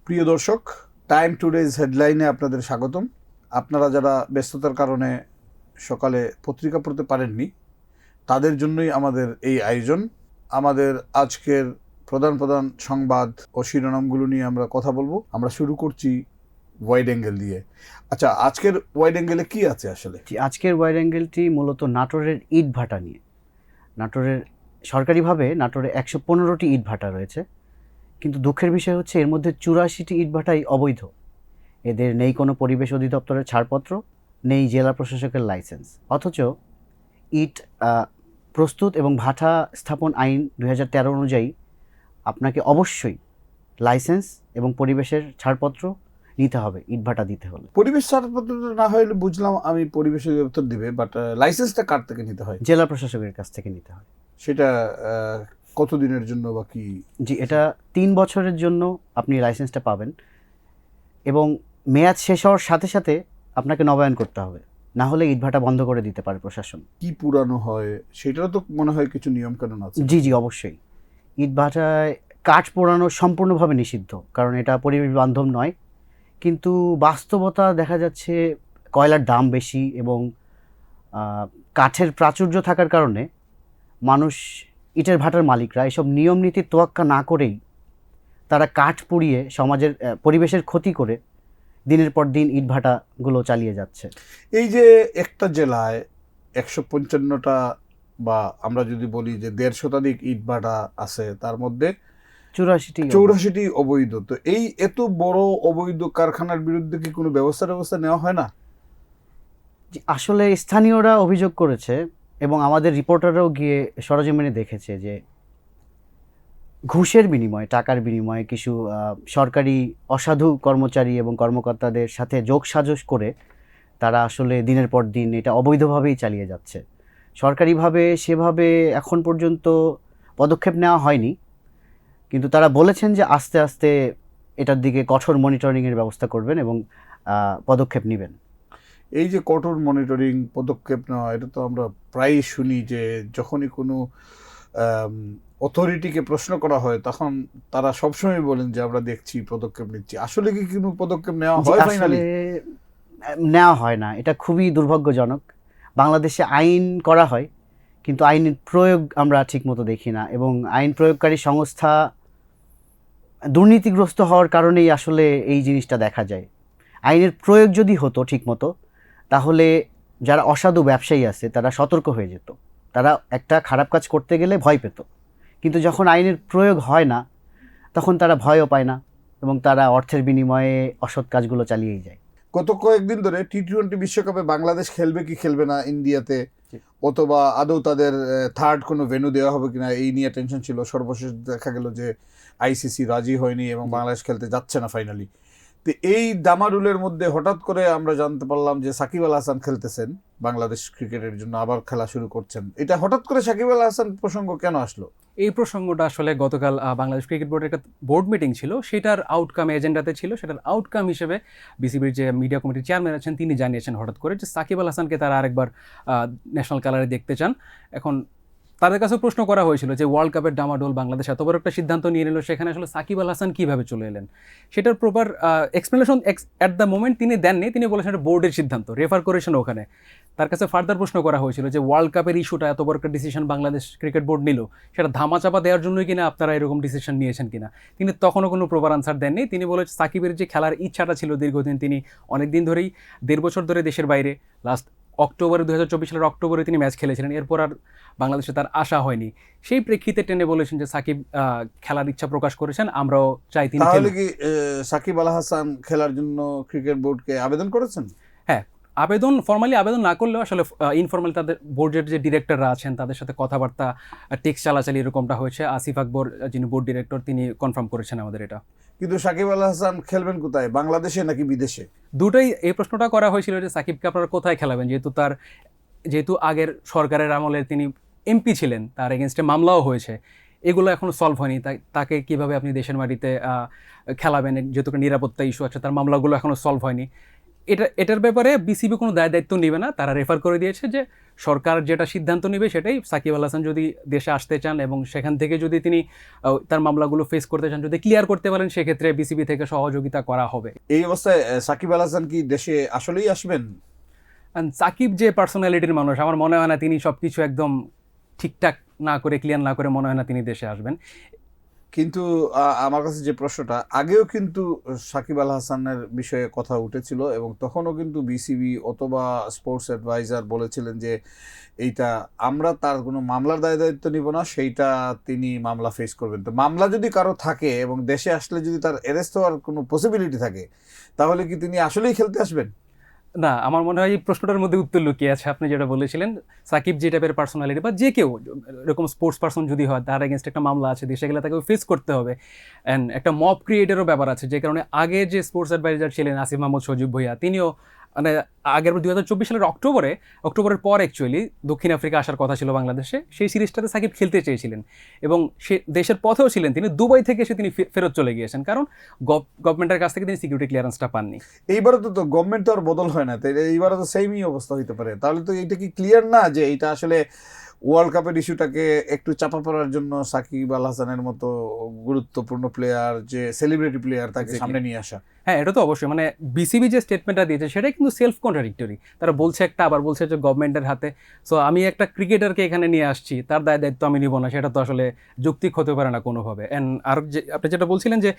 প্রিয় দর্শক, time today's হেডলাইনে আপনাদের স্বাগতম। আপনারা যারা ব্যস্ততার কারণে সকালে পত্রিকা পড়তে পারেননি, তাদের জন্যই আমাদের এই আয়োজন। আমাদের আজকের প্রধান প্রধান সংবাদ ও শিরোনামগুলো নিয়ে আমরা কথা বলবো। আমরা শুরু করছি ওয়াইড অ্যাঙ্গেল দিয়ে। আচ্ছা, আজকের ওয়াইড অ্যাঙ্গেলে কি আছে আসলে? আজকের ওয়াইড অ্যাঙ্গেলটি মূলত নাটোরের ইট ভাটা নিয়ে। সরকারিভাবে নাটোরে 115টি ইট ভাটা রয়েছে, কিন্তু দুঃখের বিষয় হচ্ছে এর মধ্যে 84টি ইট ভাটাই অবৈধ। এদের নেই কোনো পরিবেশ অধিদপ্তরের ছাড়পত্র, নেই জেলা প্রশাসকের লাইসেন্স। অথচ ইট প্রস্তুত এবং ভাটা স্থাপন আইন 2013 অনুযায়ী আপনাকে অবশ্যই লাইসেন্স এবং পরিবেশের ছাড়পত্র নিতে হবে ইট ভাটা দিতে হলে। পরিবেশ ছাড়পত্র না হলে বুঝলাম আমি পরিবেশ অধিদপ্তর দিবে, বাট লাইসেন্সটা কার থেকে নিতে হয়? জেলা প্রশাসকের কাছ থেকে নিতে হয়। সেটা কতদিনের জন্য বা কি? জি, এটা 3 বছরের জন্য আপনি লাইসেন্সটা পাবেন এবং মেয়াদ শেষ হওয়ার সাথে সাথে আপনাকে নবায়ন করতে হবে, না হলে ইটভাটা বন্ধ করে দিতে পারে প্রশাসন। কি পুরানো হয় সেটারও তো মনে হয় কিছু নিয়ম কানুন আছে। জি জি, অবশ্যই। ইটভাটায় কাঠ পোড়ানো সম্পূর্ণভাবে নিষিদ্ধ, কারণ এটা পরিবেশ বান্ধব নয়। কিন্তু বাস্তবতা দেখা যাচ্ছে কয়লার দাম বেশি এবং কাঠের প্রাচুর্য থাকার কারণে মানুষ, ইটের ভাটার মালিকরা এসব নিয়ম নীতির তোয়াক্কা না করেই তারা কাঠ পুড়িয়ে সমাজের পরিবেশের ক্ষতি করে দিনের পর দিন ইটভাটাগুলো চালিয়ে যাচ্ছে। এই যে একটা জেলায় 155টা বা আমরা যদি বলি যে 1.5 শতাধিক ইটভাটা আছে, তার মধ্যে 84টি অবৈধ। তো এই এত বড় অবৈধ কারখানার বিরুদ্ধে কি কোনো ব্যবস্থা নেওয়া হয় না? আসলে স্থানীয়রা অভিযোগ করেছে এবং আমাদের রিপোর্টাররাও গিয়ে সরজমিনে দেখেছে যে ঘুষের বিনিময়ে, টাকার বিনিময়ে কিছু সরকারি অসাধু কর্মচারী এবং কর্মকর্তাদের সাথে যোগসাজশ করে তারা আসলে দিনের পর দিন এটা অবৈধভাবেই চালিয়ে যাচ্ছে। সরকারিভাবে সেভাবে এখন পর্যন্ত পদক্ষেপ নেওয়া হয়নি, কিন্তু তারা বলেছেন যে আস্তে আস্তে এটার দিকে কঠোর মনিটরিংয়ের ব্যবস্থা করবেন এবং পদক্ষেপ নেবেন। এই যে কঠোর মনিটরিং পদক্ষেপ নেওয়া, এটা তো আমরা প্রায়ই শুনি যে যখনই কোনো অথরিটিকে প্রশ্ন করা হয় তখন তারা সবসময় বলেন যে আমরা দেখছি, পদক্ষেপ নিচ্ছি। আসলে কি কোনো পদক্ষেপ নেওয়া হয়? ফাইনালি নেওয়া হয় না, এটা খুবই দুর্ভাগ্যজনক। বাংলাদেশে আইন করা হয়, কিন্তু আইনের প্রয়োগ আমরা ঠিকমতো দেখি না এবং আইন প্রয়োগকারী সংস্থা দুর্নীতিগ্রস্ত হওয়ার কারণেই আসলে এই জিনিসটা দেখা যায়। আইনের প্রয়োগ যদি হতো ঠিকমতো, তাহলে যারা অসাধু ব্যবসায়ী আছে তারা সতর্ক হয়ে যেত, তারা একটা খারাপ কাজ করতে গেলে ভয় পেত। কিন্তু যখন আইনের প্রয়োগ হয় না, তখন তারা ভয়ও পায় না এবং তারা অর্থের বিনিময়ে অসৎ কাজগুলো চালিয়েই যায়। গত কয়েকদিন ধরে টি-20 বিশ্বকাপে বাংলাদেশ খেলবে কি খেলবে না ইন্ডিয়াতে, অথবা আদৌ তাদের থার্ড কোনো ভেন্যু দেওয়া হবে কিনা, এই নিয়ে টেনশন ছিল। সর্বশেষ দেখা গেল যে আইসিসি রাজি হয়নি এবং বাংলাদেশ খেলতে যাচ্ছে না ফাইনালি। তো এই দামারুলের মধ্যে হঠাৎ করে আমরা জানতে পারলাম যে সাকিব আল হাসান খেলতেছেন বাংলাদেশ ক্রিকেটের জন্য, আবার খেলা শুরু করছেন। এটা হঠাৎ করে সাকিব আল হাসান প্রসঙ্গ কেন আসলো? এই প্রসঙ্গটা আসলে গতকাল বাংলাদেশ ক্রিকেট বোর্ডের একটা বোর্ড মিটিং ছিল, সেটার আউটকাম এজেন্ডাতে ছিল। সেটার আউটকাম হিসেবে বিসিবির যে মিডিয়া কমিটির চেয়ারম্যান আছেন তিনি জানিয়েছেন হঠাৎ করে যে সাকিব আল হাসানকে তারা আরেকবার ন্যাশনাল কালারে দেখতে চান। এখন তাদের কাছে প্রশ্ন করা হয়েছিল যে ওয়ার্ল্ড কাপের ডামাডোল বাংলাদেশ এত বড় একটা সিদ্ধান্ত নিয়ে নিল, সেখানে আসলে সাকিব আল হাসান কীভাবে চলে এলেন, সেটার proper explanation at the moment তিনি দেননি। তিনি বলেছেন এটা বোর্ডের সিদ্ধান্ত, রেফার করেছেন ওখানে। তার কাছে ফার্দার প্রশ্ন করা হয়েছিল যে ওয়ার্ল্ড কাপের ইস্যুটা এত বড় একটা ডিসিশন বাংলাদেশ ক্রিকেট বোর্ড নিল, সেটা ধামাচাপা দেওয়ার জন্যই কিনা আপনারা এরকম ডিসিশন নিয়েছেন কিনা। তিনি তখনও কোনো প্রপার আনসার দেননি। তিনি বলেছেন সাকিবের যে খেলার ইচ্ছাটা ছিল দীর্ঘদিন, তিনি অনেক দিন ধরেই 1.5 বছর ধরে দেশের বাইরে, লাস্ট অক্টোবরে 2024 সালের অক্টোবরে তিনি ম্যাচ খেলেছিলেন, এরপর আর বাংলাদেশে তার আশা হয়নি। সেই প্রেক্ষিতে টেনে বলেছেন যে সাকিব খেলার ইচ্ছা প্রকাশ করেছেন, আমরাও চাই তিনি। তাহলে কি সাকিব আল হাসান খেলার জন্য ক্রিকেট বোর্ডকে আবেদন করেছেন? হ্যাঁ, আবেদন ফর্মালি আবেদন না করলেও আসলে ইনফর্মালি তাদের বোর্ডের যে ডিরেক্টররা আছেন তাদের সাথে কথাবার্তা, টেক্সট চালাচালি এরকমটা হয়েছে। আসিফ আকবর যিনি বোর্ড ডিরেক্টর তিনি কনফার্ম করেছেন আমাদের এটা। কিন্তু সাকিব আল হাসান খেলবেন কোথায়, বাংলাদেশে নাকি বিদেশে? দুটোই। এই প্রশ্নটা করা হয়েছিল যে সাকিবকে আপনারা কোথায় খেলাবেন, যেহেতু আগের সরকারের আমলে তিনি এমপি ছিলেন, তার এগেনস্টে মামলাও হয়েছে, এগুলো এখনও সলভ হয়নি। তাকে কিভাবে আপনি দেশের মাটিতে খেলাবেন, যেহেতু নিরাপত্তা ইস্যু আছে, তার মামলাগুলো এখনও সলভ হয়নি। এটার ব্যাপারে বিসিবি কোনো দায়িত্ব নেবে না, তারা রেফার করে দিয়েছে যে সরকার যেটা সিদ্ধান্ত নেবে সেটাই। সাকিব আল হাসান যদি দেশে আসতে চান এবং সেখান থেকে যদি তিনি তার মামলাগুলো ফেস করতে চান, যদি ক্লিয়ার করতে পারেন, সেক্ষেত্রে বিসিবি থেকে সহযোগিতা করা হবে। এই অবস্থায় সাকিব আল হাসান কি দেশে আসলেই আসবেন? অ্যান্ড সাকিব যে পার্সোনালিটির মানুষ, আমার মনে হয় না তিনি সব কিছু একদম ঠিকঠাক না করে, ক্লিয়ার না করে মনে হয় না তিনি দেশে আসবেন। কিন্তু আমার কাছে যে প্রশ্নটা, আগেও কিন্তু সাকিব আল হাসানের বিষয়ে কথা উঠেছিল এবং তখনও কিন্তু বিসিবি অথবা স্পোর্টস অ্যাডভাইজার বলেছিলেন যে এইটা আমরা তার কোনো মামলার দায়িত্ব নিব না, সেইটা তিনি মামলা ফেস করবেন। তো মামলা যদি কারো থাকে এবং দেশে আসলে যদি তার অ্যারেস্ট হওয়ার কোনো পসিবিলিটি থাকে, তাহলে কি তিনি আসলেই খেলতে আসবেন? না, আমার মনে হয় এই প্রশ্নটার মধ্যে উত্তর লুকিয়ে আছে। আপনি যেটা বলেছিলেন, সাকিব যে টাইপের পার্সোনালিটি বা যে কেউ এরকম স্পোর্টস পার্সন যদি হয়, তার এগেনস্ট একটা মামলা আছে, দেশে গেলে তাকে ফেস করতে হবে। অ্যান্ড একটা মব ক্রিয়েটেরও ব্যাপার আছে, যে কারণে আগে যে স্পোর্টস অ্যাডভাইজার ছিলেন আসিফ মাহমুদ সজীব ভুঁইয়া, তিনিও মানে আগের 2024 সালের অক্টোবরের পর অ্যাকচুয়ালি দক্ষিণ আফ্রিকা আসার কথা ছিল বাংলাদেশে। সেই সিরিজটাতে সাকিব খেলতে চেয়েছিলেন এবং সে দেশের পথেও ছিলেন। তিনি দুবাই থেকে এসে তিনি ফেরত চলে গিয়েছেন, কারণ গভর্নমেন্টের কাছ থেকে তিনি সিকিউরিটি ক্লিয়ারেন্সটা পাননি। এইবারও তো গভর্নমেন্ট তো আর বদল হয় না, তাই এইবারও তো সেমই অবস্থা হইতে পারে। তাহলে তো এইটা কি ক্লিয়ার না যে এইটা আসলে ওয়ার্ল্ড কাপের ইস্যুটাকে একটু চাপা পড়ার জন্য সাকিব আল হাসানের মতো গুরুত্বপূর্ণ প্লেয়ার, যে সেলিব্রিটি প্লেয়ার, তাকে Exactly. সামনে নিয়ে আসা? হ্যাঁ, এটা তো অবশ্যই, মানে বিসিবি যে স্টেটমেন্টটা দিয়েছে সেটা কিন্তু সেলফ কন্ট্রাডিক্টরি। তারা বলছে একটা, আবার বলছে যে গভর্নমেন্টের হাতে। সো আমি একটা ক্রিকেটারকে এখানে নিয়ে আসছি, তার দায়িত্ব আমি নিব না, সেটা তো আসলে যৌক্তিক হতে পারে না কোনোভাবে। অ্যান্ড আর যে আপনি যেটা বলছিলেন যে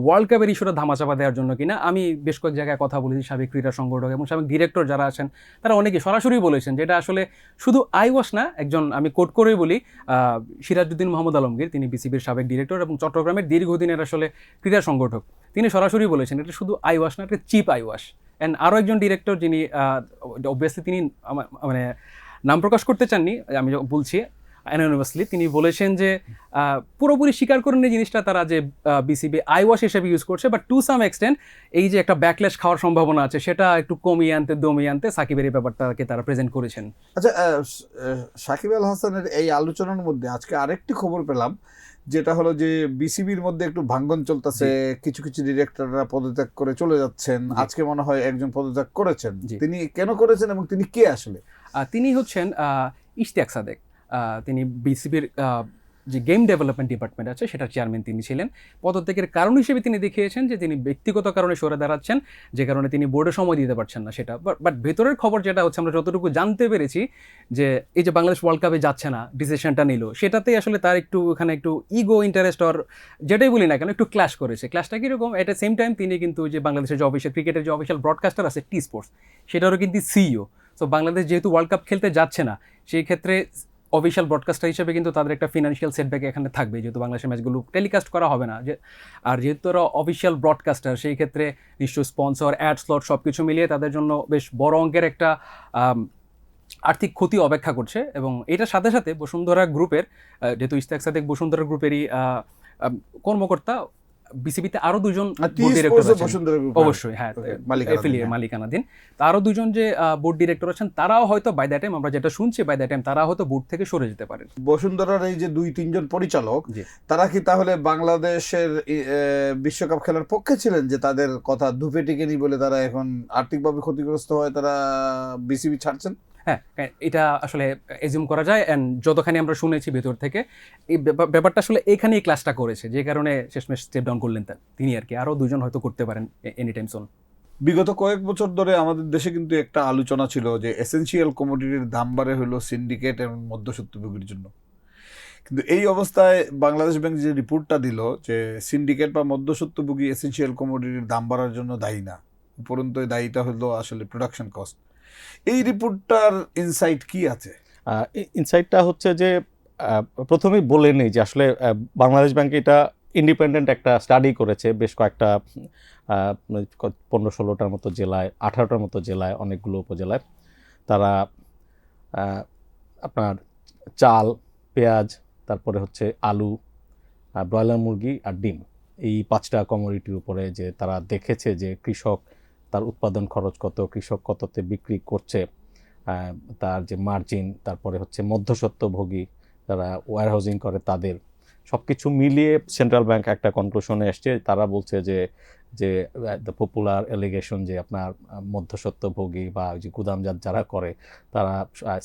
ওয়ার্ল্ড কাপের ইস্যুটা ধামাচাপা দেওয়ার জন্য কিনা, আমি বেশ কয়েক জায়গায় কথা বলেছি, সাবেক ক্রীড়া সংগঠক এবং সাবেক ডিরেক্টর যারা আছেন, তারা অনেকে সরাসরি বলেছেন যে এটা আসলে শুধু আইওয়াশ না। একজন, আমি কোট করেই বলি, সিরাজউদ্দিন মোহাম্মদ আলমগীর, তিনি বিসিবির সাবেক ডিরেক্টর এবং চট্টগ্রামের দীর্ঘদিনের আসলে ক্রীড়া সংগঠক, তিনি সরাসরি বলেছেন এটা শুধু আইওয়াশ না, এটা চিপ আইওয়াশ। অ্যান্ড আরও একজন ডিরেক্টর, যিনি অবভিয়াসলি তিনি মানে নাম প্রকাশ করতে চাননি, আমি বলছি অ্যানোনিমাসলি, তিনি বলেছেন যে পুরোপুরি স্বীকার করেন এই জিনিসটা তারা, যে বিসিবি আইওয়াশ হিসেবে ইউজ করছে, বাট টু সাম এক্সটেন্ট এই যে একটা ব্যাকল্যাশ খাওয়ার সম্ভাবনা আছে, সেটা একটু দমিয়ে আনতে সাকিবের এই ব্যাপারটাকে তারা প্রেজেন্ট করেছেন। আচ্ছা, সাকিব আল হাসানের এই আলোচনার মধ্যে আজকে আরেকটি খবর পেলাম, যেটা হলো যে বিসিবির মধ্যে একটু ভাঙ্গন চলতেছে, কিছু কিছু ডিরেক্টররা পদত্যাগ করে চলে যাচ্ছেন। আজকে মনে হয় একজন পদত্যাগ করেছেন। তিনি কেন করেছেন এবং তিনি কে আসলে? তিনি হচ্ছেন ইশতিয়াক সাদেক। তিনি বিসিবির যে গেম ডেভেলপমেন্ট ডিপার্টমেন্ট আছে সেটার চেয়ারম্যান তিনি ছিলেন। পদত্যাগের কারণ হিসেবে তিনি দেখিয়েছেন যে তিনি ব্যক্তিগত কারণে সরে দাঁড়াচ্ছেন, যে কারণে তিনি বোর্ডে সময় দিতে পারছেন না সেটা। বাট ভেতরের খবর যেটা হচ্ছে, আমরা যতটুকু জানতে পেরেছি, যে এই যে বাংলাদেশ ওয়ার্ল্ড কাপে যাচ্ছে না, ডিসিশনটা নিল, সেটাতেই আসলে তার একটু ওখানে একটু ইগো, ইন্টারেস্ট, আর যেটাই বলি না কেন, একটু ক্ল্যাশ করেছে। ক্ল্যাশটা কীরকম? এট দ্য সেম টাইম তিনি কিন্তু যে বাংলাদেশের যে অফিসিয়াল ক্রিকেটের যে অফিসিয়াল ব্রডকাস্টার আছে টি স্পোর্টস, সেটারও কিন্তু সিইও। সো বাংলাদেশ যেহেতু ওয়ার্ল্ড কাপ খেলতে যাচ্ছে না, সেই ক্ষেত্রে অফিসিয়াল ব্রডকাস্টার হিসেবে কিন্তু তাদের একটা ফিনান্সিয়াল সেটব্যাক এখানে থাকবে, যেহেতু বাংলাদেশের ম্যাচগুলো টেলিকাস্ট করা হবে না। আর যেহেতু তারা অফিসিয়াল ব্রডকাস্টার, সেই ক্ষেত্রে নিশ্চয়ই স্পন্সর, অ্যাড স্লট সব কিছু মিলিয়ে তাদের জন্য বেশ বড় অঙ্কের একটা আর্থিক ক্ষতি অপেক্ষা করছে। এবং এটার সাথে সাথে বসুন্ধরা গ্রুপের, যেহেতু ইশতিয়াক সাদেক বসুন্ধরা গ্রুপেরই কর্মকর্তা, বিসিবিতে আরো দুজন বোর্ড ডিরেক্টর আছেন, অবশ্যই হ্যাঁ মালিকানাধীন, আরো দুজন যে বোর্ড ডিরেক্টর আছেন, তারাও হয়তো বাই দ্যাট টাইম, আমরা যেটা শুনছি বাই দ্যাট টাইম, তারা হয়তো বোর্ড থেকে সরে যেতে পারেন। বসুন্ধরার এই যে 2-3 জন পরিচালক, তারা কি তাহলে বাংলাদেশের বিশ্বকাপ খেলার পক্ষে ছিলেন, যে তাদের কথা ধুপে টিকেনি বলে তারা এখন আর্থিকভাবে ক্ষতিগ্রস্ত হয়, তারা বিসিবি ছাড়ছেন? হ্যাঁ, এটা আসলে এজিউম করা যায়। অ্যান্ড যতখানি আমরা শুনেছি ভেতর থেকে, এই ব্যাপারটা আসলে এখানেই ক্লাসটা করেছে, যে কারণে শেষমেশ স্টেপ ডাউন করলেন তিনি আর কি। আরও দুজন হয়তো করতে পারেন এনি টাইম সুন। বিগত কয়েক বছর ধরে আমাদের দেশে কিন্তু একটা আলোচনা ছিল যে এসেনশিয়াল কমোডিটির দাম বাড়ে হলো সিন্ডিকেট এবং মধ্যস্বত্বভোগীর জন্য। কিন্তু এই অবস্থায় বাংলাদেশ ব্যাংক যে রিপোর্টটা দিল যে সিন্ডিকেট বা মধ্যস্বত্বভোগী এসেনশিয়াল কমোডিটির দাম বাড়ার জন্য দায়ী না, উপরন্তু দায়ীটা হলো আসলে প্রোডাকশন কস্ট। এই রিপোর্টটার ইনসাইট কি আছে? ইনসাইটটা হচ্ছে যে প্রথমেই বলে নেই যে আসলে বাংলাদেশ ব্যাংক এটা ইন্ডিপেন্ডেন্ট একটা স্টাডি করেছে, বেশ কয়েকটা 15-16টার মতো জেলায়, 18টার মতো জেলায়, অনেকগুলো উপজেলায়। তারা আপনার চাল, পেঁয়াজ, তারপরে হচ্ছে আলু, ব্রয়লার মুরগি আর ডিম, এই 5টা কমোডিটির উপরে যে তারা দেখেছে যে কৃষক তার উৎপাদন খরচ কত, কৃষক কততে বিক্রি করছে, তার যে মার্জিন, তারপরে হচ্ছে মধ্যস্বত্বভোগী যারা ওয়্যারহাউজিং করে তাদের, সব কিছু মিলিয়ে সেন্ট্রাল ব্যাংক একটা কনক্লুশনে এসছে। তারা বলছে যে যে দ্য পপুলার এলিগেশন যে আপনার মধ্যস্বত্বভোগী বা ওই যে গুদামজাত যারা করে তারা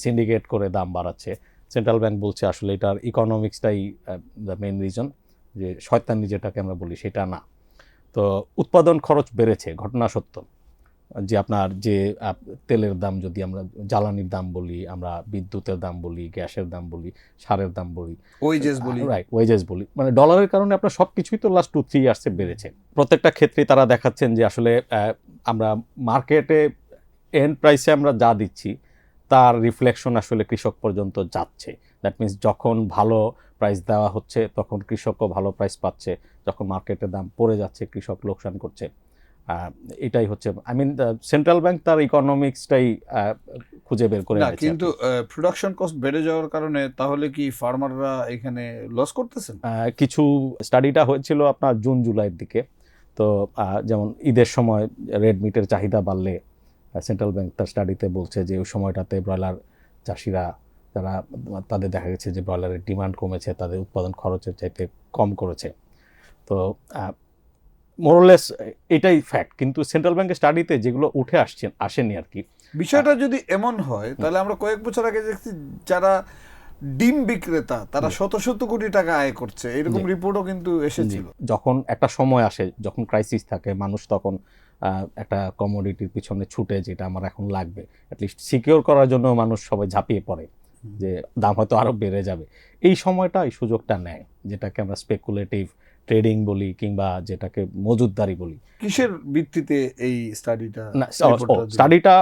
সিন্ডিকেট করে দাম বাড়াচ্ছে। সেন্ট্রাল ব্যাংক বলছে আসলে এটার ইকোনমিক্সটাই দ্য মেইন রিজন, যে শয়তানি যেটাকে আমরা বলি সেটা না। তো উৎপাদন খরচ বেড়েছে, ঘটনা সত্য, যে আপনার যে তেলের দাম, যদি আমরা জ্বালানির দাম বলি, আমরা বিদ্যুতের দাম বলি, গ্যাসের দাম বলি, সারের দাম বলি, ওয়েজেস বলি, রাইট, ওয়েজেস বলি, মানে ডলারের কারণে আপনার সব কিছুই তো লাস্ট 2-3 ইয়ার্সে বেড়েছে। প্রত্যেকটা ক্ষেত্রে তারা দেখাচ্ছেন যে আসলে আমরা মার্কেটে এন্ড প্রাইসে আমরা যা দিচ্ছি তার রিফ্লেকশন আসলে কৃষক পর্যন্ত যাচ্ছে। দ্যাট মিনস যখন ভালো প্রাইস দেওয়া হচ্ছে তখন কৃষকও ভালো প্রাইস পাচ্ছে, যখন মার্কেটে দাম পড়ে যাচ্ছে কৃষক লোকসান করছে। এটাই হচ্ছে, আই মিন সেন্ট্রাল ব্যাংক তার ইকোনমিক্সটাই খুঁজে বের করে না, এনেছে। কিন্তু প্রোডাকশন কস্ট বেড়ে যাওয়ার কারণে তাহলে কি ফার্মাররা এখানে লস করতেছেন? কিছু স্টাডিটা হয়েছিল আপনার জুন জুলাইয়ের দিকে। তো যেমন ঈদের সময় রেড মিটের চাহিদা বাড়লে সেন্ট্রাল ব্যাংক তার স্টাডিতে বলছে যে ওই সময়টাতে ব্রয়লার চাষিরা যারা, তাদের দেখা গেছে যে ব্রয়লারের ডিমান্ড কমেছে, তাদের উৎপাদন খরচের চাইতে কম করেছে। তো মোরলেস এটাই ফ্যাক্ট, কিন্তু সেন্ট্রাল ব্যাংকের স্টাডিতে যেগুলো উঠে আসেনি আর কি। বিষয়টা যদি এমন হয় তাহলে আমরা কয়েক বছর আগে দেখছি যারা ডিম বিক্রেতা তারা শত শত কোটি টাকা আয় করছে, এরকম রিপোর্টও কিন্তু এসেছিল। যখন একটা সময় আসে, যখন ক্রাইসিস থাকে, মানুষ তখন একটা কমোডিটির পিছনে ছুটে, যেটা আমার এখন লাগবে, অ্যাটলিস্ট সিকিউর করার জন্য মানুষ সবাই ঝাঁপিয়ে পড়ে যে দাম হয়তো আরও বেড়ে যাবে। এই সময়টা, এই সুযোগটা নেয়, যেটাকে আমরা স্পেকুলেটিভ ট্রেডিং বলি কিংবা যেটাকে মজুদদারি বলি। কিসের ভিত্তিতে এই স্টাডিটা? স্টাডিটা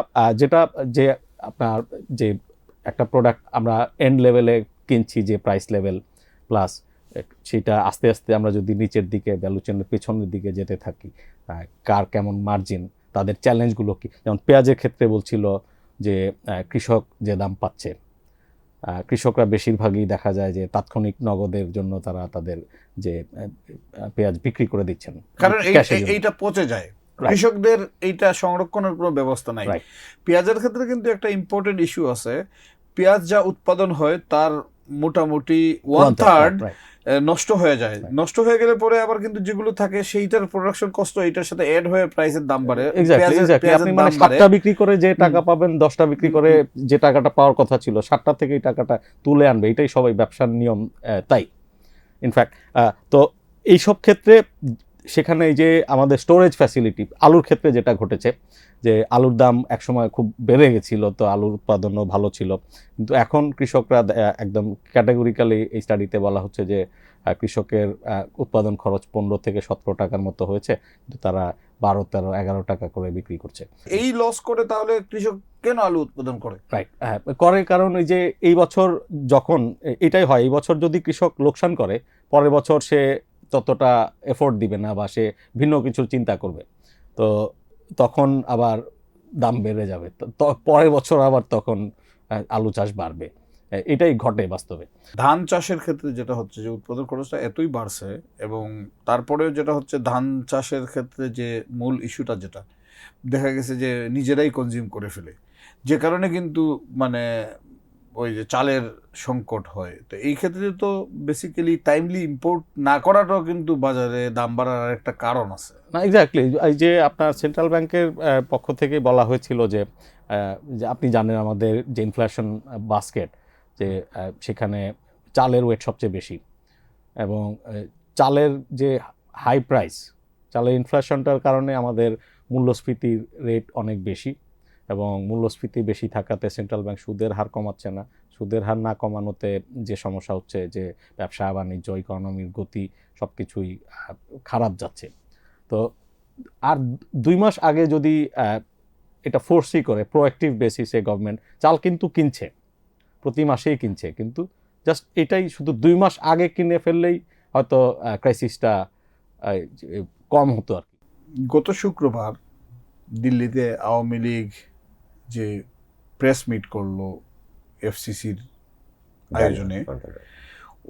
যেটা, যে আপনার যে একটা প্রোডাক্ট আমরা এন্ড লেভেলে কিনছি, যে প্রাইস লেভেল প্লাস সেটা আস্তে আস্তে আমরা যদি নিচের দিকে ভ্যালু চেনের পেছনের দিকে যেতে থাকি, কার কেমন মার্জিন, তাদের চ্যালেঞ্জগুলো কি। যেমন পেঁয়াজের ক্ষেত্রে বলছিল যে কৃষক যে দাম পাচ্ছে, কৃষকরা বেশিরভাগই দেখা যায় যে তাৎক্ষণিক নগদের জন্য তারা তাদের যে পেঁয়াজ বিক্রি করে দিচ্ছেন, কারণ এইটা পচে যায়, কৃষকদের এইটা সংরক্ষণের কোনো ব্যবস্থা নাই। পেঁয়াজের ক্ষেত্রে কিন্তু একটা ইম্পর্টেন্ট ইস্যু আছে, পেঁয়াজ যা উৎপাদন হয় তার মোটামুটি 1/3 নষ্ট হয়ে যায়। নষ্ট হয়ে গেলে পরে আবার কিন্তু যেগুলো থাকে সেইটার প্রোডাকশন কষ্ট এটার সাথে অ্যাড হয়ে প্রাইসের দাম বাড়ে। আপনি মানে 7টা বিক্রি করে যে টাকা পাবেন, 10টা বিক্রি করে যে টাকাটা পাওয়ার কথা ছিল, 7টা থেকে এই টাকাটা তুলে আনবে, এটাই সবাই ব্যবসার নিয়ম। তাই ইনফ্যাক্ট তো এইসব ক্ষেত্রে সেখানে এই যে আমাদের স্টোরেজ ফ্যাসিলিটি, আলুর ক্ষেত্রে যেটা ঘটেছে, যে আলুর দাম একসময় খুব বেড়ে গেছিল, তো আলুর উৎপাদনও ভালো ছিল, কিন্তু এখন কৃষকরা একদম ক্যাটাগরিক্যালি এই স্টাডিতে বলা হচ্ছে যে কৃষকের উৎপাদন খরচ 15 থেকে 17 টাকার মতো হয়েছে, কিন্তু তারা 12, 13, 11 টাকা করে বিক্রি করছে। এই লস করে তাহলে কৃষক কেন আলু উৎপাদন করে? রাইট, করে কারণ এই যে এই বছর যখন এটাই হয়, এই বছর যদি কৃষক লোকসান করে, পরের বছর সে ততটা এফোর্ট দিবে না বা সে ভিন্ন কিছুর চিন্তা করবে, তো তখন আবার দাম বেড়ে যাবে, তো পরের বছর আবার তখন আলু চাষ বাড়বে। এটাই ঘটে বাস্তবে। ধান চাষের ক্ষেত্রে যেটা হচ্ছে যে উৎপাদন খরচটা এতই বাড়ছে, এবং তারপরেও যেটা হচ্ছে ধান চাষের ক্ষেত্রে যে মূল ইস্যুটা, যেটা দেখা গেছে যে নিজেরাই কনজিউম করে ফেলে, যে কারণে কিন্তু মানে ওই যে চালের সংকট হয়। তো এই ক্ষেত্রে তো বেসিক্যালি টাইমলি ইম্পোর্ট না করাটাও কিন্তু বাজারে দাম বাড়ার একটা কারণ আছে। না, এক্স্যাক্টলি, এই যে আপনার সেন্ট্রাল ব্যাংকের পক্ষ থেকে বলা হয়েছিল যে আপনি জানেন আমাদের যে ইনফ্লেশন বাস্কেট, যে সেখানে চালের ওয়েট সবচেয়ে বেশি, এবং চালের যে হাই প্রাইস, চালের ইনফ্লেশনটার কারণে আমাদের মূল্যস্ফীতির রেট অনেক বেশি, এবং মূল্যস্ফীতি বেশি থাকাতে সেন্ট্রাল ব্যাংক সুদের হার কমাচ্ছে না। সুদের হার না কমানোতে যে সমস্যা হচ্ছে, যে ব্যবসা বাণিজ্য, ইকোনমির গতি সব কিছুই খারাপ যাচ্ছে। তো আর 2 মাস আগে যদি এটা ফোর্সি করে প্রোঅ্যাক্টিভ বেসিসে গভর্নমেন্ট চাল কিন্তু কিনছে, প্রতি মাসেই কিনছে, কিন্তু জাস্ট এটাই শুধু 2 মাস আগে কিনে ফেললেই হয়তো ক্রাইসিসটা কম হতো আর কি। গত শুক্রবার দিল্লিতে আওয়ামী লীগ যে প্রেস মিট করলো এফসিসির আয়োজনে,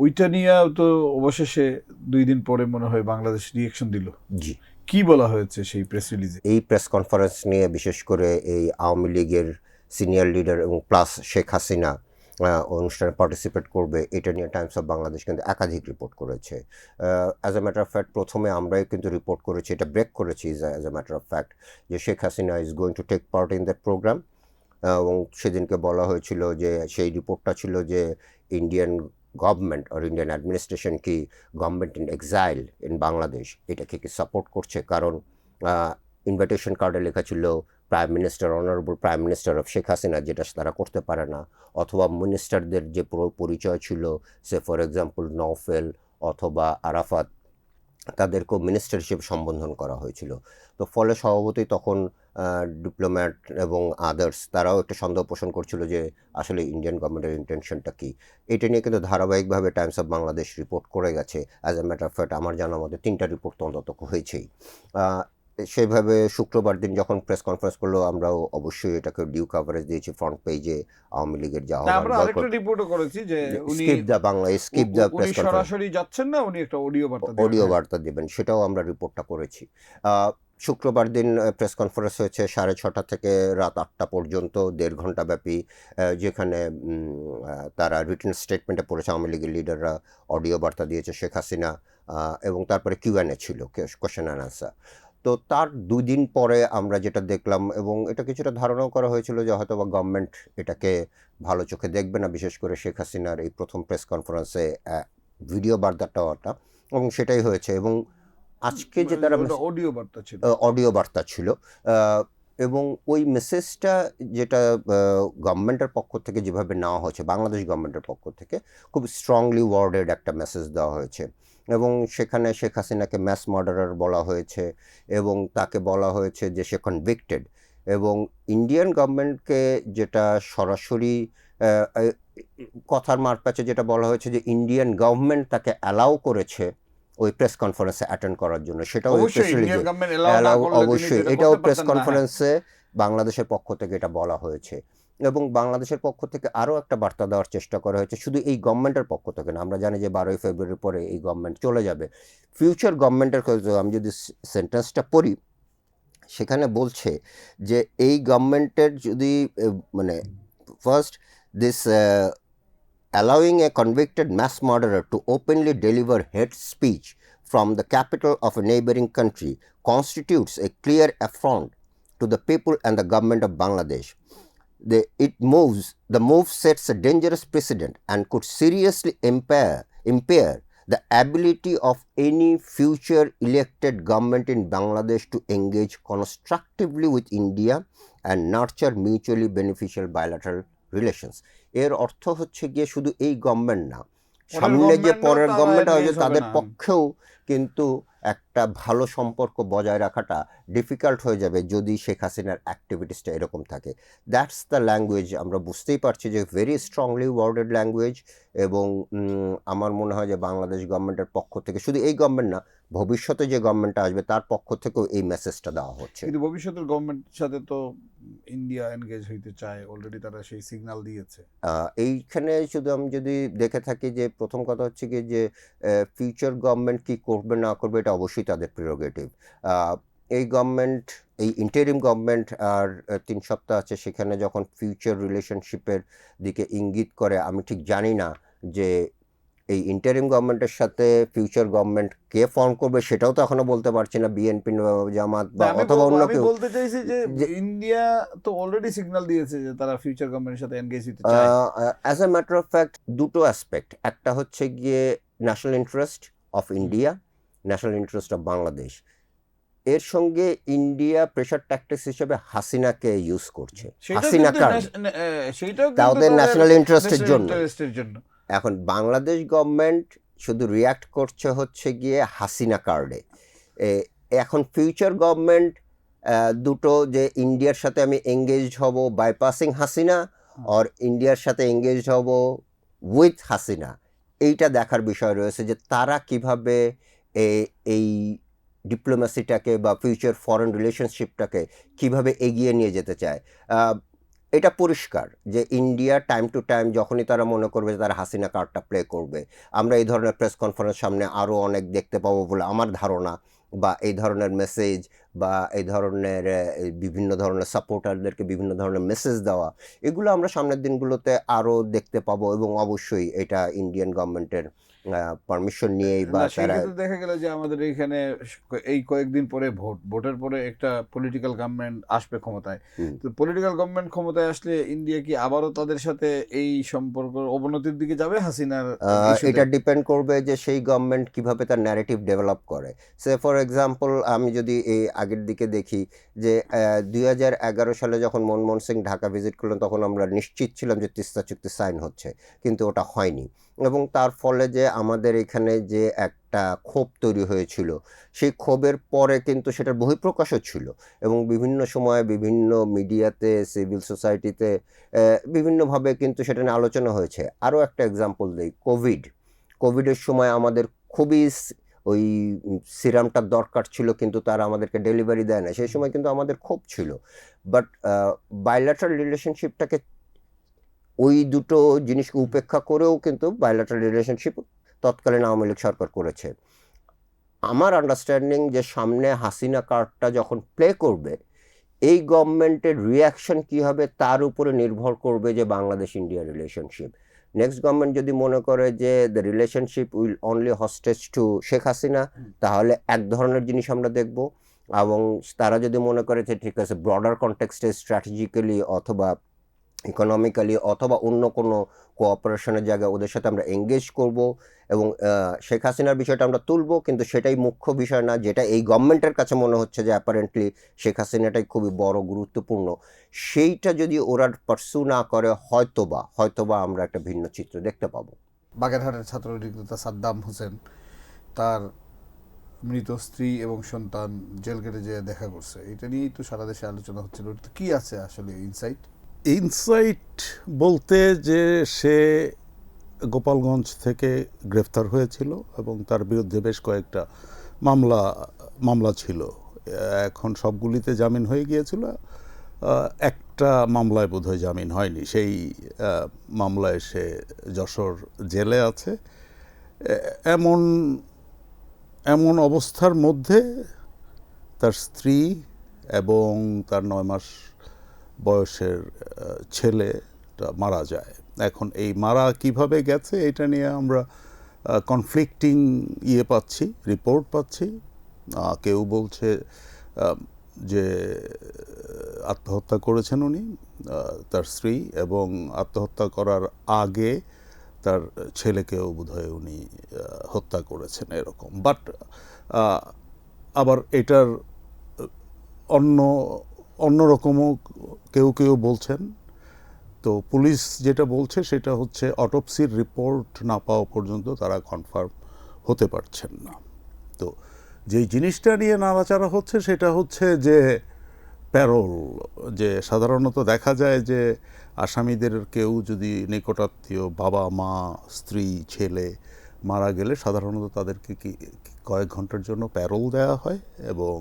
ওইটা নিয়ে তো অবশেষে 2 দিন পরে মনে হয় বাংলাদেশ রিয়েকশন দিল। জি, কি বলা হয়েছে সেই প্রেস রিলিজে? এই প্রেস কনফারেন্স নিয়ে বিশেষ করে এই আওয়ামী লীগের সিনিয়র লিডার এবং প্লাস শেখ হাসিনা অনুষ্ঠানে পার্টিসিপেট করবে, এটা নিয়ে টাইমস অফ বাংলাদেশ কিন্তু একাধিক রিপোর্ট করেছে। As a matter of fact প্রথমে আমরাই কিন্তু রিপোর্ট করেছি, এটা ব্রেক করেছি as a matter of fact, যে Sheikh Hasina is going to take part in that programme. এবং সেদিনকে বলা হয়েছিল যে সেই রিপোর্টটা ছিল যে ইন্ডিয়ান গভর্নমেন্ট আর ইন্ডিয়ান অ্যাডমিনিস্ট্রেশন কি government in exile in Bangladesh এটাকে কি সাপোর্ট করছে, কারণ ইনভাইটেশন কার্ডে লেখা ছিল prime minister, honourable prime minister of Sheikh Hasina, যেটা তারা করতে পারে না। অথবা মিনিস্টারদের যে পরিচয় ছিল, সে ফর এক্সাম্পল নওফেল অথবা আরাফাত, তাদেরকেও মিনিস্টার হিসেবে সম্বোধন করা হয়েছিল। তো ফলে স্বভাবতই তখন ডিপ্লোম্যাট এবং আদার্স তারাও একটা সন্দেহ পোষণ করছিল যে আসলে ইন্ডিয়ান গভর্নমেন্টের ইন্টেনশনটা কী। এটা নিয়ে কিন্তু ধারাবাহিকভাবে টাইমস অফ বাংলাদেশ রিপোর্ট করে গেছে। As a matter of fact আমার জানার মধ্যে 3টা রিপোর্ট তো অন্তত হয়েছেই। সেইভাবে শুক্রবার দিন যখন প্রেস কনফারেন্স করলো, আমরাও অবশ্যই এটাকে ডিউ কাভারেজ দিয়েছি ফ্রন্ট পেজে। আওয়ামী লীগের যা আমরা আরেকটা রিপোর্টও করেছি যে উনি skip the Bangla, skip the press উনি কনফারেন্স, সরাসরি যাচ্ছেন না, উনি একটা অডিও বার্তা দেবেন। অডিও বার্তা দেবেন, সেটাও আমরা রিপোর্টটা করেছি। শুক্রবার দিন প্রেস কনফারেন্স হয়েছে 6:30 থেকে রাত 8টা পর্যন্ত, 1.5 ঘন্টা ব্যাপী, যেখানে তারা রিটেন স্টেটমেন্টে পড়েছে, আওয়ামী লীগের লিডাররা অডিও বার্তা দিয়েছে শেখ হাসিনা, এবং তারপরে Q&A ছিল, কোয়েশ্চেন অ্যান্ড আনসার। তো তার 2 দিন পরে আমরা যেটা দেখলাম, এবং এটা কিছুটা ধারণাও করা হয়েছিল যে হয়তো বা গভর্নমেন্ট এটাকে ভালো চোখে দেখবে না, বিশেষ করে শেখ হাসিনার এই প্রথম প্রেস কনফারেন্সে ভিডিও বার্তাটা, এবং সেটাই হয়েছে। এবং আজকে যে তারা অডিও বার্তা ছিল, অডিও বার্তা ছিল, এবং ওই মেসেজটা যেটা গভর্নমেন্টের পক্ষ থেকে যেভাবে নেওয়া হয়েছে, বাংলাদেশ গভর্নমেন্টের পক্ষ থেকে খুব স্ট্রংলি ওয়ার্ডেড একটা মেসেজ দেওয়া হয়েছে। এবং সেখানে শেখ হাসিনাকে ম্যাস মার্ডারার বলা হয়েছে, এবং তাকে বলা হয়েছে যে সে কনভিক্টেড। এবং ইন্ডিয়ান গভর্নমেন্টকে যেটা সরাসরি কথার মারপ্যাচে যেটা বলা হয়েছে যে ইন্ডিয়ান গভর্নমেন্ট তাকে অ্যালাউ করেছে ওই প্রেস কনফারেন্সে অ্যাটেন্ড করার জন্য, সেটাও অবশ্যই এটাও প্রেস কনফারেন্সে বাংলাদেশের পক্ষ থেকে এটা বলা হয়েছে। এবং বাংলাদেশের পক্ষ থেকে আরও একটা বার্তা দেওয়ার চেষ্টা করা হয়েছে, শুধু এই গভর্নমেন্টের পক্ষ থেকে না, আমরা জানি যে 12ই ফেব্রুয়ারির পরে এই গভর্নমেন্ট চলে যাবে। ফিউচার গভর্নমেন্টের, আমি যদি সেন্টেন্সটা পড়ি, সেখানে বলছে যে এই গভর্নমেন্টের যদি মানে first this allowing a convicted mass murderer to openly deliver hate speech from the capital of a neighboring country constitutes a clear affront to the people and the government of Bangladesh. The move sets a dangerous precedent and could seriously impair the ability of any future elected government in Bangladesh to engage constructively with India and nurture mutually beneficial bilateral relations. এর অর্থ হচ্ছে গিয়ে শুধু এই government না, সামনে যে পরের গভর্নমেন্ট হয়েছে তাদের পক্ষেও কিন্তু একটা ভালো সম্পর্ক বজায় রাখাটা ডিফিকাল্ট হয়ে যাবে যদি শেখ হাসিনার অ্যাক্টিভিটিসটা এরকম থাকে। দ্যাটস দ্য ল্যাঙ্গুয়েজ, আমরা বুঝতেই পারছি যে ভেরি স্ট্রংলি ওয়ার্ডেড ল্যাঙ্গুয়েজ। এবং আমার মনে হয় যে বাংলাদেশ গভর্নমেন্টের পক্ষ থেকে, শুধু এই গভর্নমেন্ট না, ভবিষ্যতে যে গভর্নমেন্টটা আসবে তার পক্ষ থেকেও এই মেসেজটা দেওয়া হচ্ছে। কিন্তু ভবিষ্যতের গভর্নমেন্টের সাথে তো ইন্ডিয়া এনগেজ হইতে চায়, অলরেডি তারা সেই সিগন্যাল দিয়েছে। এইখানে শুধু আমি যদি দেখে থাকি যে প্রথম কথা হচ্ছে কি যে ফিউচার গভর্নমেন্ট কি করবে না করবে এটা অবশ্যই তাদের প্রিরোগেটিভ। এই গভর্নমেন্ট, এই ইন্টারিম গভর্নমেন্ট আর 3 সপ্তাহ আছে, সেখানে যখন ফিউচার রিলেশনশিপের দিকে ইঙ্গিত করে, আমি ঠিক জানি না যে এই ইন্টারিম গভর্নমেন্টের সাথে ফিউচার গভর্নমেন্ট কে ফর্ম করবে, সেটাও তো এখনো বলতে পারছি না, বিএনপি, জামাত বা অথবা অন্য কেউ। বলতে চাইছি যে ইন্ডিয়া তো অলরেডি সিগন্যাল দিয়েছে যে তারা ফিউচার গভর্নমেন্টের সাথে এনগেজ হতে চায়। As a matter of fact দুটো অ্যাসপেক্ট, একটা হচ্ছে গিয়ে national interest of India, national interest of Bangladesh. এর সঙ্গে ইন্ডিয়া প্রেশার ট্যাকটিক্স হিসেবে হাসিনাকে ইউজ করছে, হাসিনা কার্ড, তাদের ন্যাশনাল ইন্টারেস্টের জন্য। এখন বাংলাদেশ গভর্নমেন্ট শুধু রিয়্যাক্ট করছে হচ্ছে গিয়ে হাসিনা কার্ডে। এখন ফিউচার গভর্নমেন্ট দুটো, যে ইন্ডিয়ার সাথে আমি এঙ্গেজড হব বাইপাসিং হাসিনা, আর ইন্ডিয়ার সাথে এঙ্গেজড হব উইথ হাসিনা, এইটা দেখার বিষয় রয়েছে যে তারা কিভাবে এই ডিপ্লোমেসিটাকে বা ফিউচার ফরেন রিলেশনশিপটাকে কিভাবে এগিয়ে নিয়ে যেতে চায়। এটা পরিষ্কার যে ইন্ডিয়া টাইম টু টাইম যখনই তারা মনে করবে যে তারা হাসিনা কার্ডটা প্লে করবে, আমরা এই ধরনের প্রেস কনফারেন্স সামনে আরও অনেক দেখতে পাবো বলে আমার ধারণা, বা এই ধরনের মেসেজ বা এই ধরনের বিভিন্ন ধরনের সাপোর্টারদেরকে বিভিন্ন ধরনের মেসেজ দেওয়া, এগুলো আমরা সামনের দিনগুলোতে আরও দেখতে পাবো, এবং অবশ্যই এটা ইন্ডিয়ান গভর্নমেন্টের পারমিশন নিয়েই বা না, সেই তারা ক্ষেত্রে দেখা গেল যে আমাদের এইখানে এই কয়েকদিন পরে ভোটের পরে একটা পলিটিক্যাল গভর্নমেন্ট আসবে ক্ষমতায়। হুম। তো পলিটিক্যাল গভর্নমেন্ট ক্ষমতায় আসলে ইন্ডিয়া কি আবারও তাদের সাথে এই সম্পর্ক অবনতির দিকে যাবে হাসিনার ইস্যুতে? এটা ডিপেন্ড করবে যে সেই গভর্নমেন্ট কিভাবে তার ন্যারেটিভ ডেভেলপ করে। সে ফর এক্সাম্পল আমি যদি এই আগের দিকে দেখি যে 2011 সালে যখন মনমোহন সিং ঢাকা ভিজিট করলেন, তখন আমরা নিশ্চিত ছিলাম যে তিস্তা চুক্তি সাইন হচ্ছে, কিন্তু ওটা হয়নি। এবং তার ফলে যে আমাদের এখানে যে একটা ক্ষোভ তৈরি হয়েছিল, সেই ক্ষোভের পরে কিন্তু সেটার বহিঃপ্রকাশও ছিল, এবং বিভিন্ন সময়ে বিভিন্ন মিডিয়াতে, সিভিল সোসাইটিতে বিভিন্নভাবে কিন্তু সেটা নিয়ে আলোচনা হয়েছে। আরও একটা এক্সাম্পল দিই, কোভিডের সময় আমাদের খুবই ওই সিরামটার দরকার ছিল, কিন্তু তারা আমাদেরকে ডেলিভারি দেয় না। সেই সময় কিন্তু আমাদের ক্ষোভ ছিল, বাট বাইল্যাটারাল রিলেশনশিপটাকে, ওই দুটো জিনিসকে উপেক্ষা করেও কিন্তু বাইল্যাটারাল রিলেশনশিপ তৎকালীন আওয়ামী লীগ সরকার করেছে। আমার আন্ডারস্ট্যান্ডিং যে সামনে হাসিনা কার্ডটা যখন প্লে করবে, এই গভর্নমেন্টের রিয়াকশন কী হবে তার উপরে নির্ভর করবে যে Bangladesh India relationship. Next government যদি মনে করে যে the relationship will only hostage to Sheikh Hasina, তাহলে এক ধরনের জিনিস আমরা দেখব। এবং তারা যদি মনে করে যে ঠিক আছে, ব্রডার কনটেক্সটে স্ট্র্যাটেজিক্যালি অথবা ইকোনমিক্যালি অথবা অন্য কোনো কোঅপারেশনের জায়গায় ওদের সাথে আমরা এঙ্গেজ করব, এবং শেখ হাসিনার বিষয়টা আমরা তুলব, কিন্তু সেটাই মুখ্য বিষয় না, যেটা এই গভর্নমেন্টের কাছে মনে হচ্ছে যে অ্যাপারেন্টলি শেখ হাসিনাটাই খুবই বড় গুরুত্বপূর্ণ। সেইটা যদি ওরা পারসু না করে, হয়তোবা আমরা একটা ভিন্ন চিত্র দেখতে পাবো। বাগেরহাটের ছাত্রলীগ নেতা সাদ্দাম হোসেন তার মৃত স্ত্রী এবং সন্তান জেল গেটে যে দেখা করছে, এটা নিয়েই তো সারা দেশে আলোচনা হচ্ছিল। এটা কি আছে আসলে ইনসাইট? ইনসাইট বলতে যে সে গোপালগঞ্জ থেকে গ্রেফতার হয়েছিল এবং তার বিরুদ্ধে বেশ কয়েকটা মামলা ছিল। এখন সবগুলিতে জামিন হয়ে গিয়েছিল, একটা মামলায় বোধহয় জামিন হয়নি। সেই মামলায় সে যশোর জেলে আছে। এমন অবস্থার মধ্যে তার স্ত্রী এবং তার 9 মাস বয়সের ছেলেটা মারা যায়। এখন এই মারা কিভাবে গেছে এটা নিয়ে আমরা কনফ্লিক্টিং রিপোর্ট পাচ্ছি। কেউ বলছে যে আত্মহত্যা করেছেন উনি, তার স্ত্রী, এবং আত্মহত্যা করার আগে তার ছেলেকেও বোধহয় উনি হত্যা করেছেন এরকম। বাট আবার এটার অন্যরকমও কেউ বলছেন। তো পুলিশ যেটা বলছে সেটা হচ্ছে অটোপসির রিপোর্ট না পাওয়া পর্যন্ত তারা কনফার্ম হতে পারছেন না। তো যেই জিনিসটা নিয়ে নাড়াচাড়া হচ্ছে সেটা হচ্ছে যে প্যারোল, যে সাধারণত দেখা যায় যে আসামিদের কেউ যদি নিকটাত্মীয়, বাবা মা, স্ত্রী, ছেলে মারা গেলে সাধারণত তাদেরকে কয়েক ঘন্টার জন্য প্যারোল দেওয়া হয়, এবং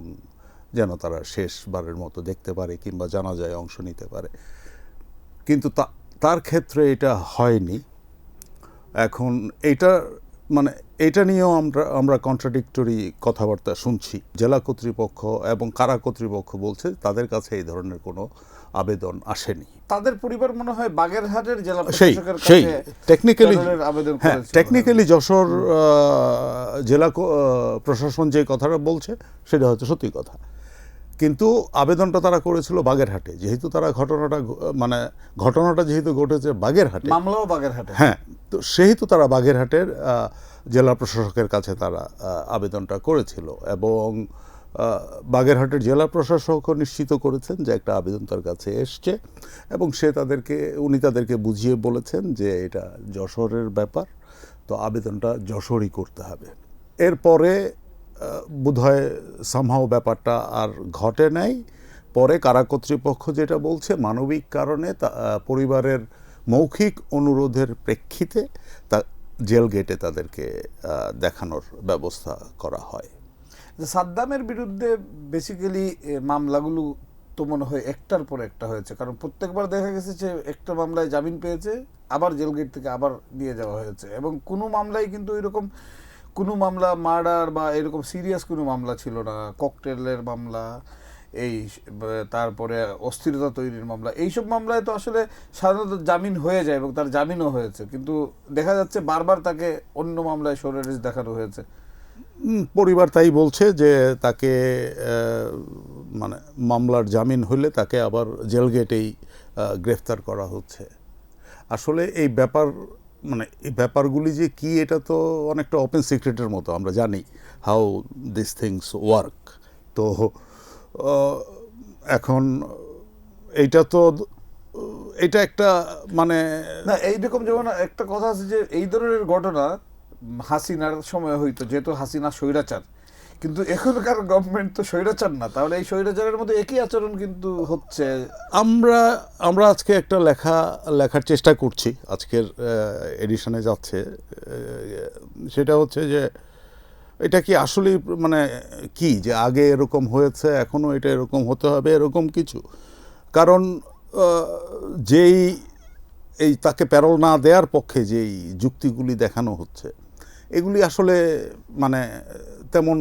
যেন তারা শেষবারের মতো দেখতে পারে কিংবা জানাজায় অংশ নিতে পারে। কিন্তু তার ক্ষেত্রে এটা হয়নি। এখন এটা নিয়েও আমরা কন্ট্রাডিক্টরি কথাবার্তা শুনছি। জেলা কর্তৃপক্ষ এবং কারা কর্তৃপক্ষ বলছে তাদের কাছে এই ধরনের কোনো আবেদন আসেনি। তাদের পরিবার মনে হয় বাগেরহাটের জেলা প্রশাসকের কাছে টেকনিক্যালি আবেদন হ্যাঁ, করেছিল। টেকনিক্যালি যশোর জেলা প্রশাসন যে কথাটা বলছে সেটা হয়তো সত্যি কথা, কিন্তু আবেদনটা তারা করেছিল বাগেরহাটে, যেহেতু তারা ঘটনাটা যেহেতু ঘটেছে বাগেরহাটে, মামলাও বাগেরহাটে, হ্যাঁ, তো সেহেতু তারা বাগেরহাটের জেলা প্রশাসকের কাছে তারা আবেদনটা করেছিল, এবং বাগেরহাটের জেলা প্রশাসকও নিশ্চিত করেছেন যে একটা আবেদন তার কাছে এসছে, এবং উনি তাদেরকে বুঝিয়ে বলেছেন যে এটা যশোরের ব্যাপার, তো আবেদনটা যশোরই করতে হবে। এরপরে বোধহয় সামহাও ব্যাপারটা আর ঘটে নাই। পরে কারা কর্তৃপক্ষ যেটা বলছে, মানবিক কারণে পরিবারের মৌখিক অনুরোধের প্রেক্ষিতে জেল গেটে তাদেরকে দেখানোর ব্যবস্থা করা হয়। সাদ্দামের বিরুদ্ধে বেসিক্যালি মামলাগুলো তো মনে হয় একটার পর একটা হয়েছে, কারণ প্রত্যেকবার দেখা গেছে যে একটা মামলায় জামিন পেয়েছে, আবার জেল গেট থেকে আবার নিয়ে যাওয়া হয়েছে, এবং কোনো মামলায় কিন্তু এরকম কোনো মামলা মার্ডার বা এরকম সিরিয়াস কোনো মামলা ছিল না, ককটেলের মামলা, এই তারপরে অস্থিরতা তৈরির মামলা, এইসব মামলায় তো আসলে সাধারণত জামিন হয়ে যায় এবং তার জামিনও হয়েছে, কিন্তু দেখা যাচ্ছে বারবার তাকে অন্য মামলায় সরেস দেখানো হয়েছে। পরিবার তাই বলছে যে তাকে মানে মামলার জামিন হলে তাকে আবার জেল গেটেই গ্রেফতার করা হচ্ছে। আসলে এই ব্যাপার মানে এই ব্যাপারগুলি যে কি এটা তো অনেকটা ওপেন সিক্রেটের মতো, আমরা জানি হাউ দিস থিংস ওয়ার্ক। তো এখন এটা একটা মানে না এইরকম যেমন একটা কথা আছে যে এই ধরনের ঘটনা হাসিনার সময় হইতো, যেহেতু হাসিনা স্বৈরাচার, কিন্তু এখনকার গভর্নমেন্ট তো স্বৈরাচার না, তাহলে এই স্বৈরাচারের মধ্যে একই আচরণ কিন্তু হচ্ছে। আমরা আজকে একটা লেখার চেষ্টা করছি, আজকের এডিশনে যাচ্ছে, সেটা হচ্ছে যে এটা কি আসলে মানে কি যে আগে এরকম হয়েছে এখনও এটা এরকম হতে হবে এরকম কিছু, কারণ যেই এই তাকে প্যারোল না দেওয়ার পক্ষে যেই যুক্তিগুলি দেখানো হচ্ছে এগুলি আসলে মানে তেমন,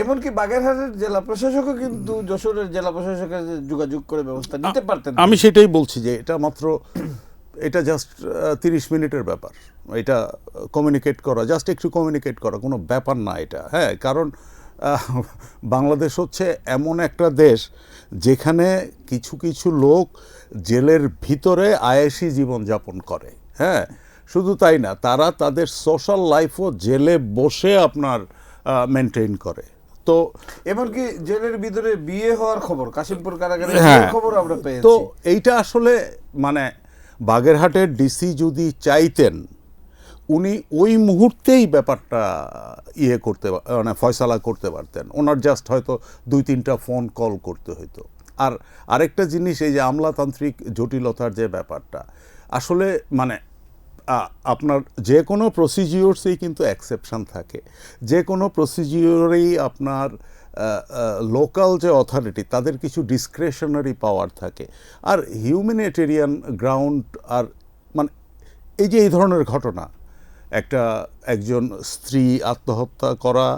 এমনকি বাগেরহাটের জেলা প্রশাসকও কিন্তু যশোরের জেলা প্রশাসকের যোগাযোগ করে ব্যবস্থা নিতে পারতেন। আমি সেটাই বলছি যে এটা জাস্ট 30 মিনিটের ব্যাপার, এটা কমিউনিকেট করা, জাস্ট একটু কমিউনিকেট করা কোনো ব্যাপার না এটা। হ্যাঁ, কারণ বাংলাদেশ হচ্ছে এমন একটা দেশ যেখানে কিছু কিছু লোক জেলের ভিতরে আয়েশি জীবনযাপন করে। হ্যাঁ, শুধু তাই না, তারা তাদের সোশ্যাল লাইফও জেলে বসে আপনার মেনটেন করে। তো এমনকি জেলের ভিতরে বিয়ে হওয়ার খবর, কাশিমপুর কারাগারে খবর আমরা পেয়েছি। তো এইটা আসলে মানে বাগেরহাটের ডিসি যদি চাইতেন উনি ওই মুহূর্তেই ব্যাপারটা করতে মানে ফয়সালা করতে পারতেন, ওনার জাস্ট হয়তো 2-3টা ফোন কল করতে হতো। আর আরেকটা জিনিস, এই যে আমলাতান্ত্রিক জটিলতার যে ব্যাপারটা, আসলে মানে আপনার যে কোনো প্রসিজিওরসেই কিন্তু এক্সেপশন থাকে, যে কোনো প্রসিজিওরেই আপনার লোকাল যে অথরিটি তাদের কিছু ডিসক্রেশনারি পাওয়ার থাকে। আর হিউম্যানিটেরিয়ান গ্রাউন্ড আর মানে এই যে এই ধরনের ঘটনা, একজন স্ত্রী আত্মহত্যা করা,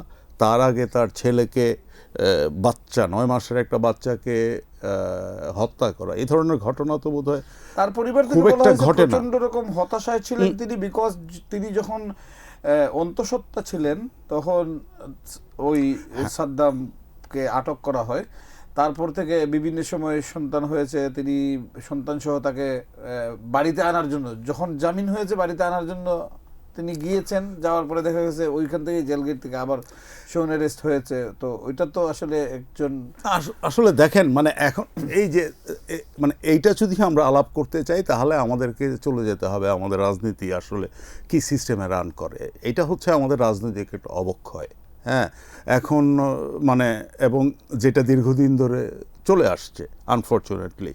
তার আগে তার ছেলেকে বাচ্চা 9 মাসের একটা বাচ্চাকে হত্যা করা, এই ধরনের ঘটনা তো বোধহয় তার পরিবার থেকে বলা হয়েছে প্রচন্ড রকম হতাশায় ছিলেন তিনি, বিকজ তিনি যখন অন্তঃসত্ত্বা ছিলেন তখন ওই সাদ্দামকে আটক করা হয়, তারপর থেকে বিভিন্ন সময় সন্তান হয়েছে, তিনি সন্তান সহ তাকে বাড়িতে আনার জন্য, যখন জামিন হয়েছে বাড়িতে আনার জন্য তিনি গিয়েছেন, যাওয়ার পরে দেখা গেছে ওইখান থেকে জেলগেট থেকে আবার শোন অ্যারেস্ট হয়েছে। তো ওইটা তো আসলে একজন আসলে দেখেন মানে এখন এই যে মানে এইটা যদি আমরা আলাপ করতে চাই তাহলে আমাদেরকে চলে যেতে হবে আমাদের রাজনীতি আসলে কি সিস্টেমে রান করে। এটা হচ্ছে আমাদের রাজনৈতিক একটা অবক্ষয়। হ্যাঁ, এখন মানে এবং যেটা দীর্ঘদিন ধরে চলে আসছে আনফরচুনেটলি,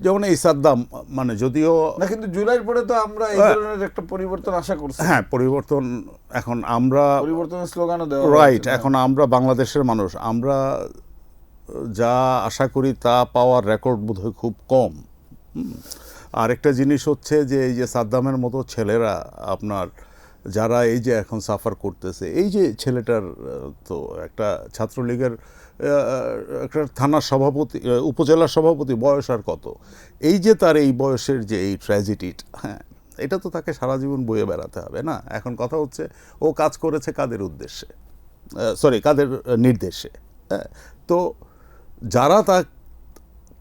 যেমন এই সাদ্দাম মানে যদিও না, কিন্তু জুলাইয়ের পরে তো আমরা এই ধরনের একটা পরিবর্তন আশা করছি। হ্যাঁ, পরিবর্তন এখন আমরা পরিবর্তনের স্লোগানও দেওয়া রাইট, এখন আমরা বাংলাদেশের মানুষ, আমরা যা আশা করি তা পাওয়ার রেকর্ড বোধহয় খুব কম। আরেকটা জিনিস হচ্ছে যে এই যে সাদ্দামের মতো ছেলেরা আপনার যারা এই যে এখন সাফার করতেছে, এই যে ছেলেটার তো একটা ছাত্রলীগের একটা থানার সভাপতি, উপজেলার সভাপতি, বয়স আর কত, এই যে তার এই বয়সের যে এই ট্র্যাজেডি, হ্যাঁ, এটা তো তাকে সারা জীবন বয়ে বেড়াতে হবে না। এখন কথা হচ্ছে ও কাজ করেছে কাদের উদ্দেশ্যে, কাদের নির্দেশে। হ্যাঁ, তো যারা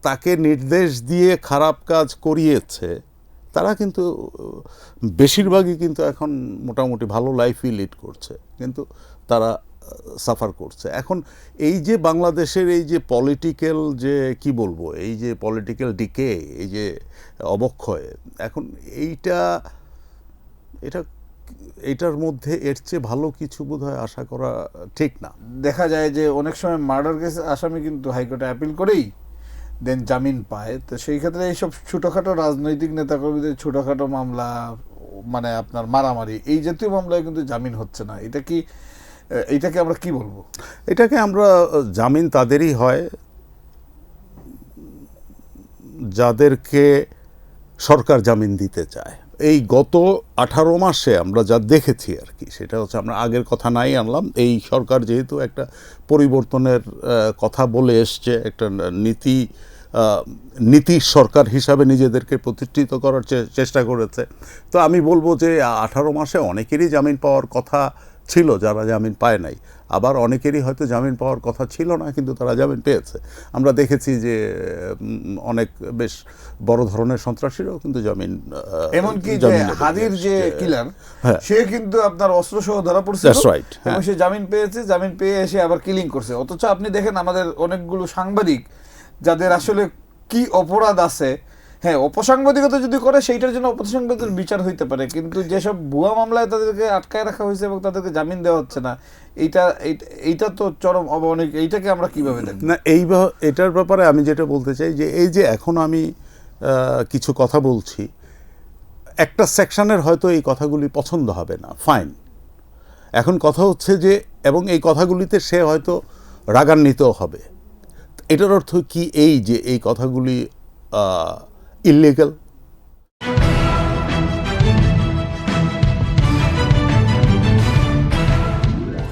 তাকে নির্দেশ দিয়ে খারাপ কাজ করিয়েছে তারা কিন্তু বেশিরভাগই কিন্তু এখন মোটামুটি ভালো লাইফই লিড করছে, কিন্তু তারা সাফার করছে। এখন এই যে বাংলাদেশের এই যে পলিটিক্যাল যে কি বলবো, এই যে পলিটিক্যাল ডিকে, এই যে অবক্ষয়, এখন এইটার মধ্যে এর চেয়ে ভালো কিছু বোধহয় আশা করা ঠিক না। দেখা যায় যে অনেক সময় মার্ডার কেস আসামি কিন্তু হাইকোর্টে অ্যাপিল করেই দেন জামিন পায়। তো সেই ক্ষেত্রে এইসব ছোটোখাটো রাজনৈতিক নেতাকর্মীদের ছোটোখাটো মামলা, মানে আপনার মারামারি, এই জাতীয় মামলায় কিন্তু জামিন হচ্ছে না। এইটাকে আমরা কি বলবো? এটাকে আমরা জামিন তাদেরই হয় যাদেরকে সরকার জামিন দিতে চায়। এই গত 18 মাসে আমরা যা দেখেছি আর কি, সেটা হচ্ছে, আমরা আগের কথা নাই আনলাম, এই সরকার যেহেতু একটা পরিবর্তনের কথা বলে এসছে, একটা নীতি সরকার হিসাবে নিজেদেরকে প্রতিষ্ঠিত করার চেষ্টা করেছে। তো আমি বলবো যে 18 মাসে অনেকেরই জামিন পাওয়ার কথা ছিল যারা জামিন পায় নাই, আবার অনেকেরই হয়তো জামিন পাওয়ার কথা ছিল না কিন্তু তারা জামিন পেয়েছে। আমরা দেখেছি যে অনেক বেশ বড় ধরনের সন্ত্রাসীরাও কিন্তু জামিন, এমনকি যে জামিনে হাদির যে বেরিয়েছে। কিলার, হ্যাঁ। সে কিন্তু আপনার অস্ত্র সহ ধরা পড়ছিল, That's right, এবং হ্যাঁ। সে জামিন পেয়েছে, জামিন পেয়ে এসে আবার কিলিং করছে। অথচ আপনি দেখেন আমাদের অনেকগুলো সাংবাদিক যাদের আসলে কি অপরাধ আছে, হ্যাঁ অপসাংবাদিকতা যদি করে সেইটার জন্য অপসাংবাদিকের বিচার হইতে পারে, কিন্তু যেসব ভুয়া মামলায় তাদেরকে আটকায় রাখা হয়েছে এবং তাদেরকে জামিন দেওয়া হচ্ছে না, এইটা তো চরম অবমাননা। এইটাকে আমরা কিভাবে দেখব? না, এটার ব্যাপারে আমি যেটা বলতে চাই যে এই যে এখন আমি কিছু কথা বলছি, একটা সেকশনের হয়তো এই কথাগুলি পছন্দ হবে না, ফাইন। এখন কথা হচ্ছে যে, এবং এই কথাগুলিতে সে হয়তো রাগান্বিত হবে, এটার অর্থ কি এই যে এই কথাগুলি ইললিগাল?